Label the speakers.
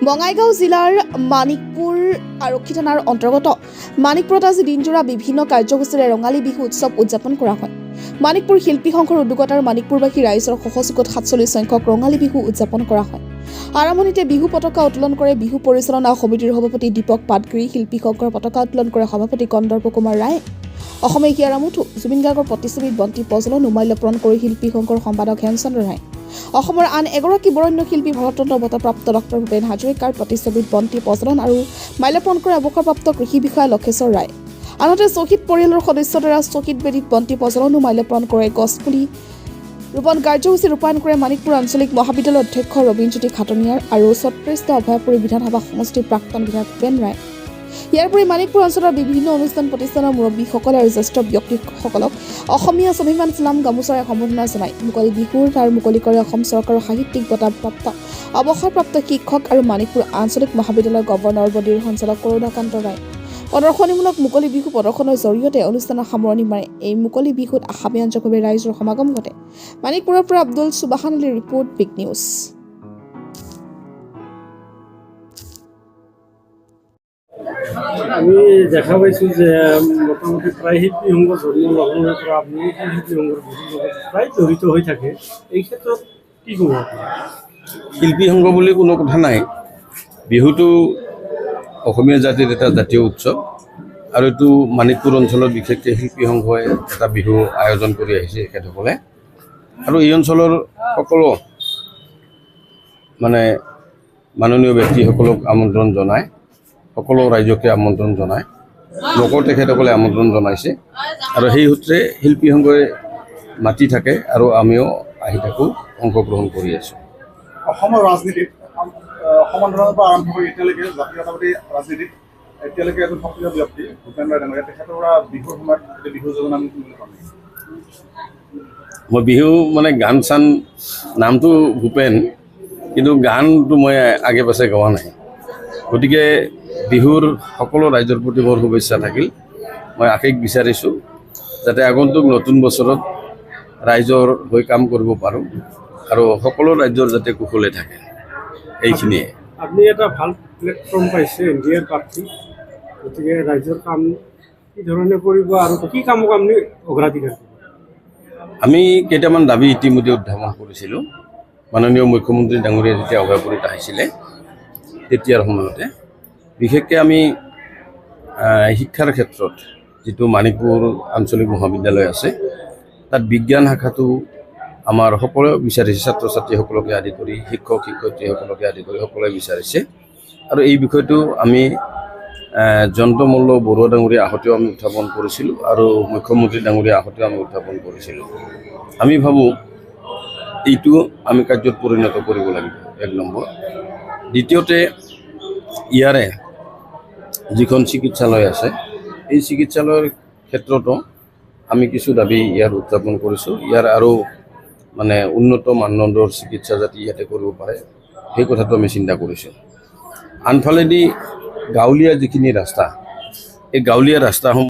Speaker 1: বঙাইগাঁও জিলাৰ মানিকপুৰ আৰক্ষী থানাৰ অন্তৰ্গত মানিকপুৰত আজি দিনজোৰা বিভিন্ন কাৰ্যসূচীৰে ৰঙালী বিহু উৎসৱ উদযাপন কৰা হয়। মানিকপুৰ শিল্পী সংঘৰ উদ্যোগত আৰু মানিকপুৰবাসী ৰাইজৰ সহযোগত ৪৭ সংখ্যক ৰঙালী বিহু উদযাপন কৰা হয়। আৰম্ভণিতে বিহু পতাকা উত্তোলন কৰে বিহু পৰিচালনা সমিতিৰ সভাপতি দীপক পাটগিৰি, শিল্পী সংঘৰ পতাকা উত্তোলন কৰে সভাপতি কন্দৰ্প কুমাৰ ৰায়। অসমীয়া হিয়াৰা মুথু, জুবিন গাৰ্গৰ প্ৰতিচ্ছবিত বন্তি প্ৰজ্বলন উমাল্যপন কৰি শিল্পী সংঘৰ সম্পাদক হেমচন্দ্ৰ ৰায়। অসমৰ আন এগৰাকী বৰেণ্য শিল্পী ভাৰতৰত্ন বঁটাপ্ৰাপ্ত ডক্টৰ ভূপেন হাজৰিকাৰ প্ৰতিচ্ছবিত বন্তি প্ৰজ্বলন আৰু মাল্যপন কৰে অৱসৰপ্ৰাপ্ত কৃষি বিষয়া লক্ষেশ্বৰ ৰায়। আনহাতে শ্বহীদ পৰিয়ালৰ সদস্যৰ দ্বাৰা শ্বহীদ বেদীত বন্তি প্ৰজ্বলন আৰু মাল্যপন কৰে গছপুলি ৰোপণ কাৰ্যসূচী ৰূপায়ণ কৰে মানিকপুৰ আঞ্চলিক মহাবিদ্যালয়ৰ অধ্যক্ষ ৰবীনজ্যোতি খাটনিয়াৰ আৰু ৩৬টা অভয়াপুৰী বিধানসভা সমষ্টিৰ প্ৰাক্তন বিধায়ক ভূপেন ৰায়। ইয়াৰ উপৰি মানিকপুৰ অঞ্চলৰ বিভিন্ন অনুষ্ঠান প্ৰতিষ্ঠানৰ মুৰব্বীসকলে আৰু জ্যেষ্ঠ ব্যক্তিসকলক অসমীয়া স্বাভিমান ফিল্ম গামোচাৰে সম্বৰ্ধনা জনায়। মুকলি বিহুৰ তাৰ মুকলি কৰে অসম চৰকাৰৰ সাহিত্যিক বঁটাপ্ৰাপ্ত অৱসৰপ্ৰাপ্ত শিক্ষক আৰু মানিকপুৰ আঞ্চলিক মহাবিদ্যালয়ৰ গভৰ্ণৰ বডিৰ সঞ্চালক কৰুণাকান্ত ৰায়। প্ৰদৰ্শনীমূলক মুকলি বিহু প্ৰদৰ্শনৰ জৰিয়তে অনুষ্ঠানৰ সামৰণি মাৰে। এই মুকলি বিহুত আশাব্যঞ্জকভাৱে ৰাইজৰ সমাগম ঘটে। মানিকপুৰৰ পৰা আব্দুল সুবাহান আলীৰ ৰিপৰ্ট, বিগ নিউজ।
Speaker 2: আমি দেখা পাইছোঁ যে মোটামুটি প্ৰায় শিল্পী সংঘ জন্ম লগ্নৰ পৰা আপুনি শিল্পী সংঘৰ বিহুৰ লগত প্ৰায় জড়িত হৈ থাকে। এই ক্ষেত্ৰত কি ক'ব আপুনি?
Speaker 3: শিল্পী সংঘ বুলি কোনো কথা নাই। বিহুটো অসমীয়া জাতিৰ এটা জাতীয় উৎসৱ আৰু এইটো মানিকপুৰ অঞ্চলত বিশেষকৈ শিল্পী সংঘই এটা বিহু আয়োজন কৰি আহিছে তেখেতসকলে। আৰু এই অঞ্চলৰ সকলো মাননীয় ব্যক্তিসকলক আমন্ত্ৰণ জনায়, সকলো ৰাইজকে আমন্ত্ৰণ জনায়, মোকো তেখেতসকলে আমন্ত্ৰণ জনাইছে আৰু সেই সূত্ৰে শিল্পী সংঘই মাতি থাকে আৰু আমিও আহি থাকোঁ, অংশগ্ৰহণ কৰি আছোঁ।
Speaker 4: অসমৰ ৰাজনীতিত সমান্তৰালৰ পৰা আৰম্ভ কৰি এতিয়ালৈকে জাতীয়তাবাদী ৰাজনীতিত এতিয়ালৈকে এজন সক্ৰিয় ব্যক্তি ভূপেন ৰায় ডাঙৰীয়া, তেখেতৰ পৰা বিহুৰ সময়ত বিহু যোজনা আমি শুনিবলৈ পাম।
Speaker 3: মই বিহু গান চান নামটো ভূপেন, কিন্তু গানটো মই আগে পাছে গোৱা নাই। গতিকে বিহুৰ সকলো ৰাইজৰ প্ৰতি মোৰ শুভেচ্ছা থাকিল। মই আশীষ বিচাৰিছোঁ যাতে আগন্তুক নতুন বছৰত ৰাইজৰ হৈ কাম কৰিব পাৰোঁ আৰু সকলো ৰাজ্যৰ যাতে কুশলে থাকে, এইখিনিয়ে।
Speaker 2: আপুনি এটা ভাল প্লেটফৰ্ম পাইছে, NDAৰ প্ৰাৰ্থী, গতিকে ৰাইজৰ কাম কি ধৰণে কৰিব আৰু কি কামক আপুনি অগ্ৰাধিকাৰ দিব?
Speaker 3: আমি কেইটামান দাবী ইতিমধ্যে উত্থাপন কৰিছিলোঁ। মাননীয় মুখ্যমন্ত্ৰী ডাঙৰীয়া যেতিয়া অভয়াপুৰীত আহিছিলে তেতিয়াৰ সময়তে বিশেষকৈ আমি শিক্ষাৰ ক্ষেত্ৰত যিটো মানিকপুৰ আঞ্চলিক মহাবিদ্যালয় আছে তাত বিজ্ঞান শাখাটো আমাৰ সকলোৱে বিচাৰিছে, ছাত্ৰ ছাত্ৰীসকলকে আদি কৰি শিক্ষক শিক্ষয়িত্ৰীসকলকে আদি কৰি সকলোৱে বিচাৰিছে। আৰু এই বিষয়টো আমি জয়ন্ত মল্ল বৰুৱা ডাঙৰীয়া আহোঁতেও আমি উত্থাপন কৰিছিলোঁ আৰু মুখ্যমন্ত্ৰী ডাঙৰীয়া আহোঁতেও আমি উত্থাপন কৰিছিলোঁ। আমি ভাবোঁ এইটো আমি কাৰ্যত পৰিণত কৰিব লাগিব, ১ নম্বৰ। দ্বিতীয়তে, ইয়াৰে যিখন চিকিৎসালয় আছে এই চিকিৎসালয়ৰ ক্ষেত্ৰতো আমি কিছু দাবী ইয়াৰ উত্থাপন কৰিছোঁ। ইয়াৰ আৰু উন্নত মানদণ্ডৰ চিকিৎসা যাতে ইয়াতে কৰিব পাৰে সেই কথাটো আমি চিন্তা কৰিছোঁ। আনফালেদি গাঁৱলীয়া যিখিনি ৰাস্তা, এই গাঁৱলীয়া ৰাস্তাসমূহ